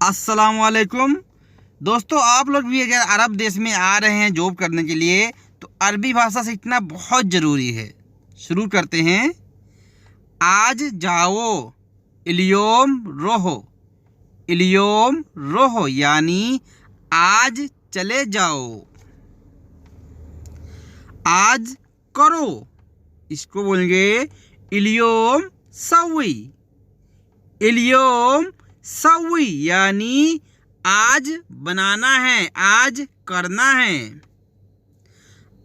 अस्सलाम वालेकुम दोस्तों, आप लोग भी अगर अरब देश में आ रहे हैं जॉब करने के लिए तो अरबी भाषा सीखना बहुत ज़रूरी है। शुरू करते हैं। आज जाओ, इलियोम रोहो। इलियोम रोहो यानी आज चले जाओ। आज करो, इसको बोलेंगे इलियोम सवी। इलियोम सवी यानी आज बनाना है, आज करना है।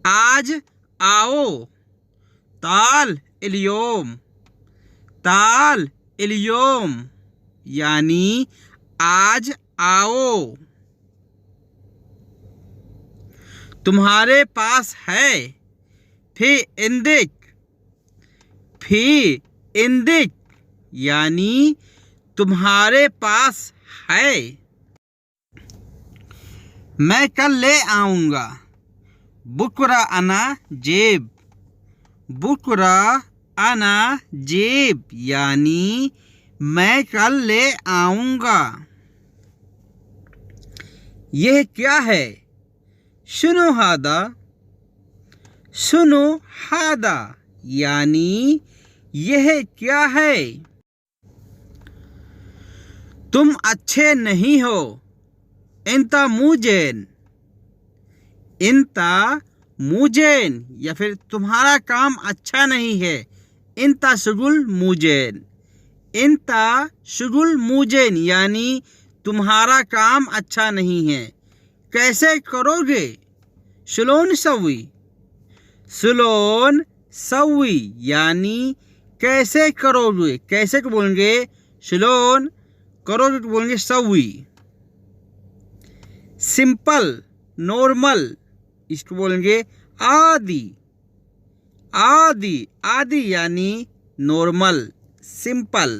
आज आओ, ताल इलियोम। ताल इलियोम यानी आज आओ। तुम्हारे पास है, फी इंदिक। फी इंदिक यानी तुम्हारे पास है। मैं कल ले आऊँगा, बुकरा अना जेब। बुकरा अना जेब यानी मैं कल ले आऊँगा। यह क्या है? सुनो हादा। सुनो हादा यानी यह क्या है? तुम अच्छे नहीं हो, इंता मुजेन। इंता मुजेन या फिर तुम्हारा काम अच्छा नहीं है, इंता शुगुल मुजेन। इंता शुगुल मुजेन यानी तुम्हारा काम अच्छा नहीं है। कैसे करोगे? शुलोन सवी। शुलोन सवी यानी कैसे करोगे। कैसे को बोलेंगे शुलोन, करोगे तो बोलेंगे सवी। सिंपल नॉर्मल, इसको बोलेंगे आदि। आदि आदि यानी नॉर्मल सिंपल।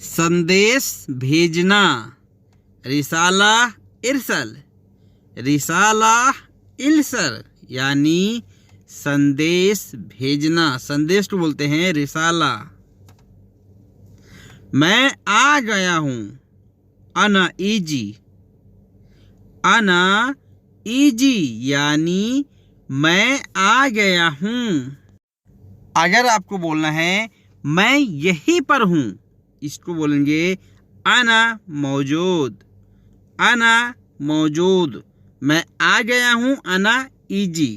संदेश भेजना, रिसाला इरसल। रिसाला इरसल यानी संदेश भेजना। संदेश को बोलते हैं रिसाला। मैं आ गया हूँ, अना ईजी। अना ईजी यानी मैं आ गया हूँ। अगर आपको बोलना है मैं यहीं पर हूँ, इसको बोलेंगे अना मौजूद। अना मौजूद, मैं आ गया हूँ, अना ईजी।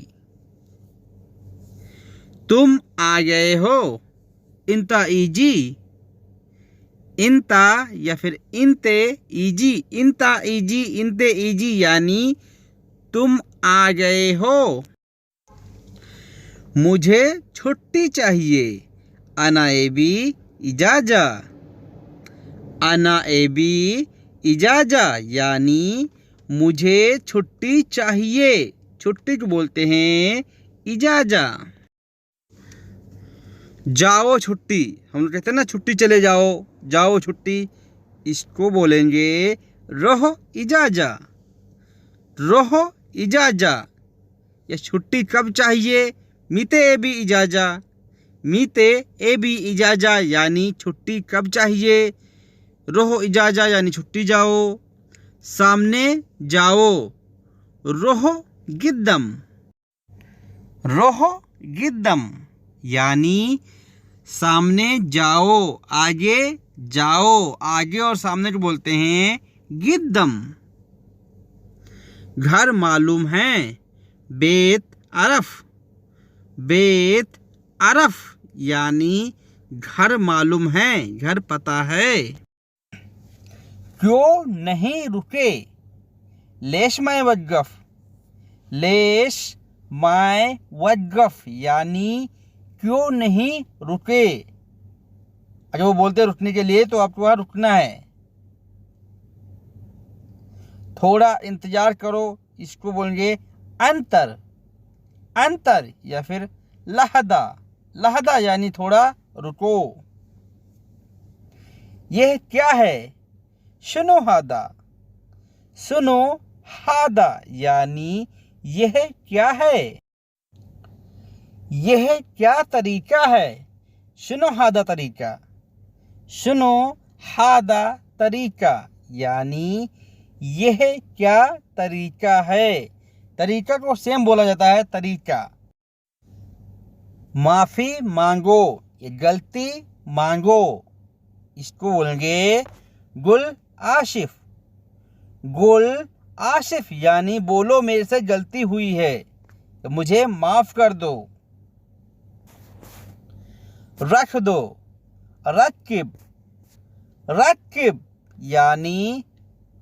तुम आ गए हो, इंता ईजी। इंता या फिर इंते ईजी। इंता ईजी, इंते ईजी यानी तुम आ गए हो। मुझे छुट्टी चाहिए, अना एबी इजाजा। अना एबी इजाजा यानी मुझे छुट्टी चाहिए। छुट्टी को बोलते हैं इजाजा। जाओ छुट्टी, हम लोग कहते हैं ना छुट्टी चले जाओ, जाओ छुट्टी, इसको बोलेंगे रोहो इजाजा। रोहो इजाजा या छुट्टी कब चाहिए? मीते ए भी इजाजा। मीते ए भी इजाजा यानी छुट्टी कब चाहिए। रोहो इजाजा यानी छुट्टी जाओ। सामने जाओ, रोहो गिद्दम। रोहो गिद्दम यानी सामने जाओ, आगे जाओ। आगे और सामने को बोलते हैं गिद्दम। घर मालूम है, बेत अरफ। बेत अरफ यानी घर मालूम है, घर पता है। क्यों नहीं रुके? लेश माए वज्गफ। लेश माए वज्गफ यानी क्यों नहीं रुके। अगर वो बोलते हैं रुकने के लिए तो आपको वहाँ रुकना है। थोड़ा इंतजार करो, इसको बोलेंगे अंतर। अंतर या फिर लहदा। लहदा यानी थोड़ा रुको। यह क्या है? सुनो हादा। सुनो हादा यानी यह क्या है। यह क्या तरीका है? सुनो हादा तरीका। सुनो हादा तरीका यानी यह क्या तरीका है। तरीका को सेम बोला जाता है तरीका। माफ़ी मांगो, ये गलती मांगो, इसको बोलेंगे गुल आशिफ। गुल आशिफ यानी बोलो मेरे से गलती हुई है तो मुझे माफ़ कर दो। रख दो, रकिब। रकिब यानी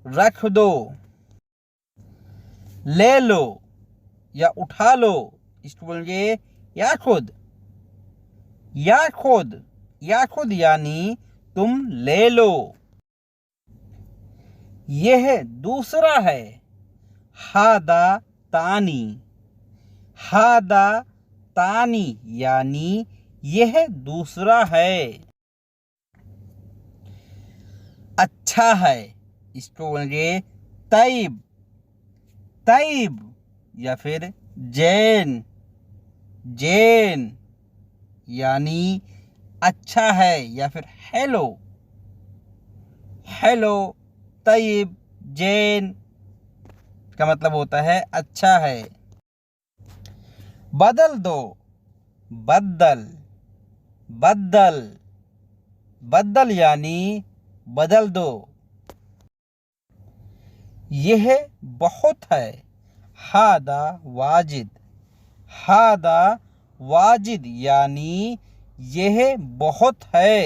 रख दो। ले लो या उठा लो, इसको बोलेंगे या खुद। या खुद, या खुद यानी तुम ले लो। यह दूसरा है। हादा तानी। हादा तानी यानी यह दूसरा है। अच्छा है, इसको बोलेंगे तैब। तैब या फिर जैन। जैन यानी अच्छा है या फिर हेलो। हेलो, तैब, जैन का मतलब होता है अच्छा है। बदल दो, बदल। बदल, बदल यानी बदल दो। यह बहुत है। हादा वाजिद। हादा वाजिद यानी यह बहुत है।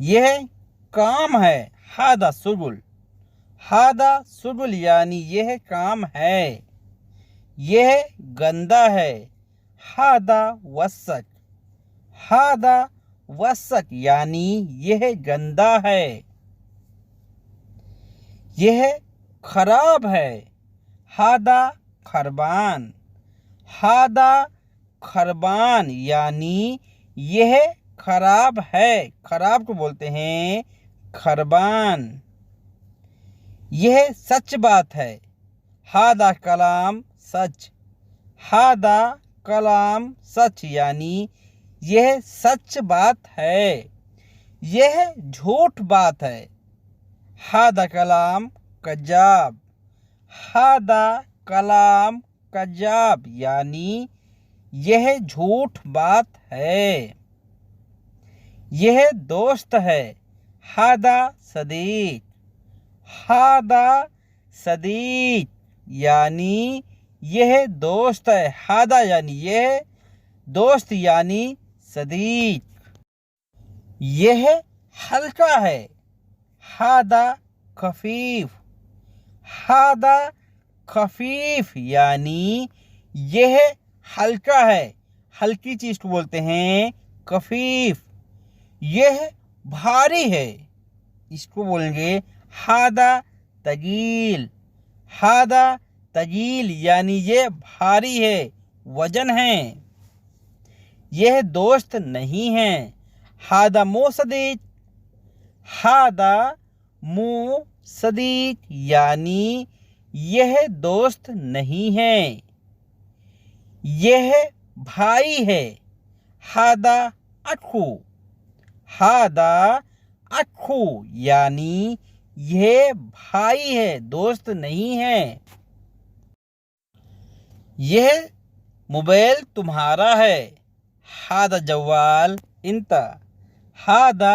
यह काम है। हादा सुगुल। हादा सुगुल यानी यह काम है। यह गंदा है। हादा वसक। हादा वसक यानी यह गंदा है। यह खराब है। हादा खरबान। हादा खरबान यानी यह खराब है। खराब को बोलते हैं खरबान। यह सच बात है। हादा कलाम सच। हादा कलाम सच यानी यह सच बात है। यह झूठ बात है। हादा कलाम कज़ाब। हादा कलाम कज़ाब यानी यह झूठ बात है। यह दोस्त है। हादा सदीक। हादा सदीक यानी यह दोस्त है। हादा यानी यह, दोस्त यानी सदीक। यह हल्का है। हादा खफीफ। हादा खफीफ यानी यह हल्का है। हल्की चीज को बोलते हैं खफीफ। यह भारी है, इसको बोलेंगे हादा तगील। हादा तगील यानी यह भारी है, वजन है। यह दोस्त नहीं है। हादा मो सदीक। हादा मो सदीक यानी यह दोस्त नहीं है। यह भाई है। हादा अखू। हादा अखू यानी यह भाई है, दोस्त नहीं है। यह मोबाइल तुम्हारा है। हादा जवाल इंता। हादा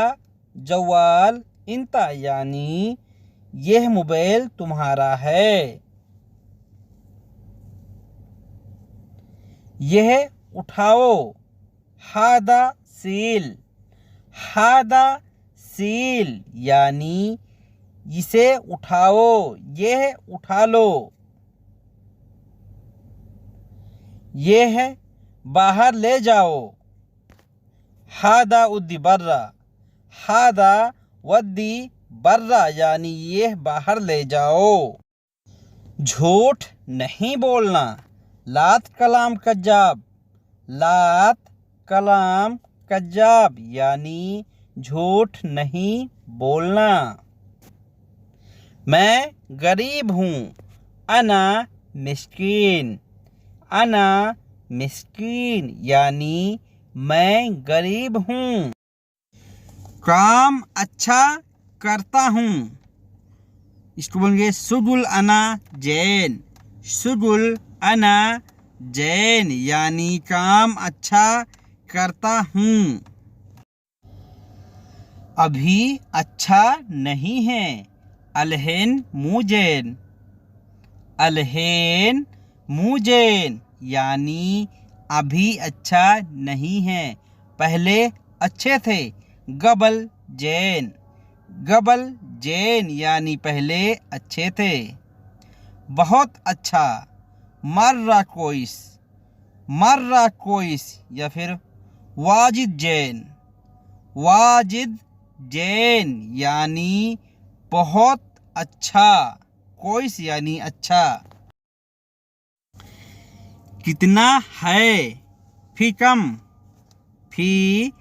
जवाल इंता यानी यह मोबाइल तुम्हारा है। यह उठाओ। हादा सील। हादा सील यानी इसे उठाओ, यह उठा लो। यह बाहर ले जाओ। हादा उद्दी बर्रा। हादा वद्दी बर्रा यानी यह बाहर ले जाओ। झूठ नहीं बोलना। लात कलाम कज़ाब। लात कलाम कज़ाब यानी झूठ नहीं बोलना। मैं गरीब हूँ। अना मिस्कीन। अना मिस्कीन यानी मैं गरीब हूँ। काम अच्छा करता हूँ, इसको बोलेंगे शुगुल अना जैन। शुगुल अना जैन यानी काम अच्छा करता हूँ। अभी अच्छा नहीं है, अलहेन मुजैन। अलहेन मुजैन यानी अभी अच्छा नहीं है, पहले अच्छे थे। गबल जैन। गबल जैन यानी पहले अच्छे थे। बहुत अच्छा, मर्रा कोइस। मर्रा कोइस या फिर वाजिद जैन। वाजिद जैन यानी बहुत अच्छा, कोइस यानी अच्छा। कितना है, फी कम। फी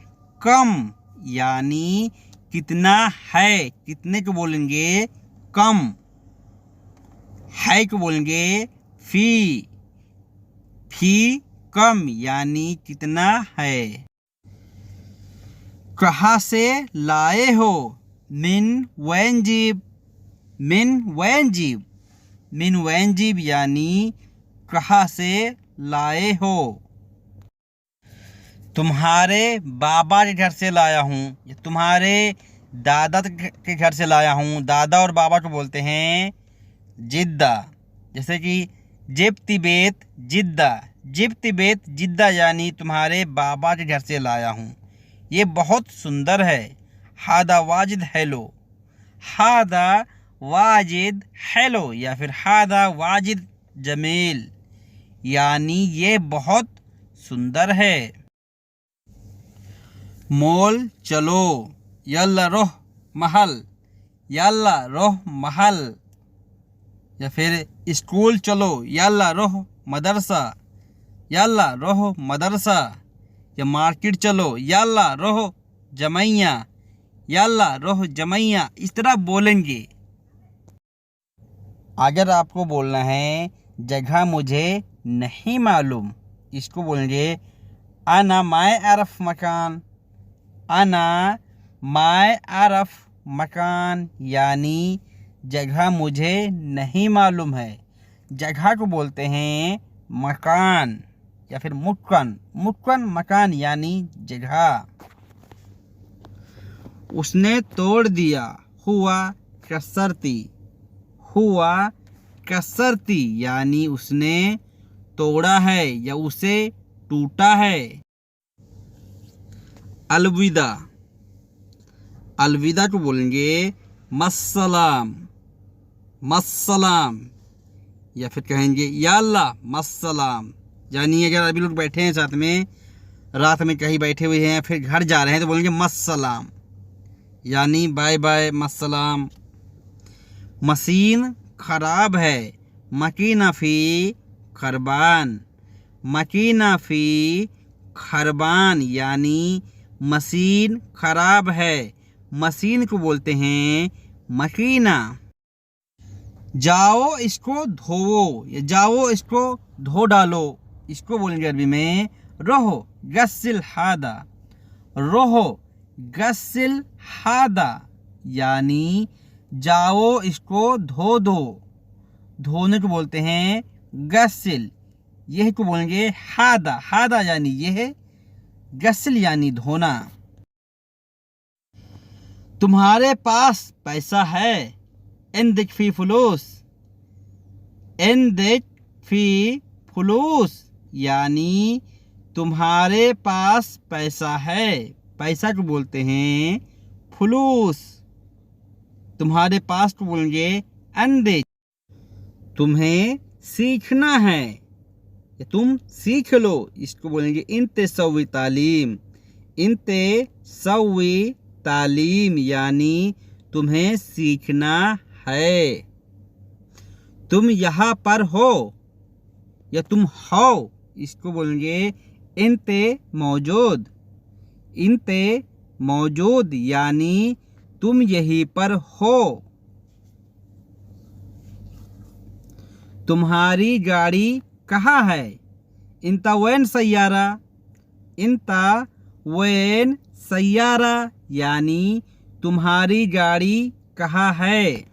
कम यानी कितना है, कितने को बोलेंगे कम, है को बोलेंगे फी। फी कम यानी कितना है। कहाँ से लाए हो, मिन वैनजीब। मिन वैनजीब। मिन वैनजीब यानी कहाँ से लाए हो। तुम्हारे बाबा के घर से लाया हूँ, या तुम्हारे दादा के घर से लाया हूँ। दादा और बाबा को बोलते हैं जिद्दा। जैसे कि जिब तिबेत जिद्दा। जिब तिबेत जिद्दा यानी तुम्हारे बाबा के घर से लाया हूँ, ये बहुत सुंदर है। हादा वाजिद हेलो। हादा वाजिद हेलो या फिर हादा वाजिद जमील यानी ये बहुत सुंदर है। मोल चलो, यल्ला रोह महल। यल्ला रोह महल या फिर स्कूल चलो, यल्ला रोह मदरसा। यल्ला रोह मदरसा या मार्केट चलो, यल्ला रोह जमैया। यल्ला रोह जमैया इस तरह बोलेंगे। अगर आपको बोलना है जगह मुझे नहीं मालूम, इसको बोलेंगे अना माय अरफ मकान। अना माय अरफ मकान यानी जगह मुझे नहीं मालूम है। जगह को बोलते हैं मकान या फिर मुक्कन। मुक्कन मकान यानी जगह। उसने तोड़ दिया, हुआ कसरती। हुआ कसरती यानी उसने तोड़ा है या उसे टूटा है। अलविदा। अलविदा को बोलेंगे मस्सलाम। मस्सलाम या फिर कहेंगे या अल्लाह मस्सलाम। यानी अगर अभी लोग बैठे हैं साथ में, रात में कहीं बैठे हुए हैं, फिर घर जा रहे हैं, तो बोलेंगे मस्सलाम यानी बाय बाय मस्सलाम। मशीन खराब है, मकीना फ़ी खरबान। मकीना फ़ी खरबान यानी मशीन खराब है। मशीन को बोलते हैं मकीना। जाओ इसको धोवो या जाओ इसको धो डालो, इसको बोलेंगे अरबी में रोहो गस्सिल हादा। रोहो गस्सिल हादा यानी जाओ इसको धो दो। धोने को बोलते हैं गस्सिल। यह को बोलेंगे हादा। हादा यानी यह, गस्सिल यानी धोना। तुम्हारे पास पैसा है, इंदिक फी फुलूस। इंदिक फी फुलूस यानी तुम्हारे पास पैसा है। पैसा को बोलते हैं फुलूस। तुम्हारे पास को बोलेंगे इंदिक। तुम्हें सीखना है या तुम सीख लो, इसको बोलेंगे इंते सवी तालीम। इंते सवी तालीम यानी तुम्हें सीखना है। तुम यहाँ पर हो या तुम हो, इसको बोलेंगे इंते मौजूद। इंते मौजूद यानी तुम यहीं पर हो। तुम्हारी गाड़ी कहाँ है, इंता वैन सैयारा। इंता वैन सैयारा यानी तुम्हारी गाड़ी कहाँ है।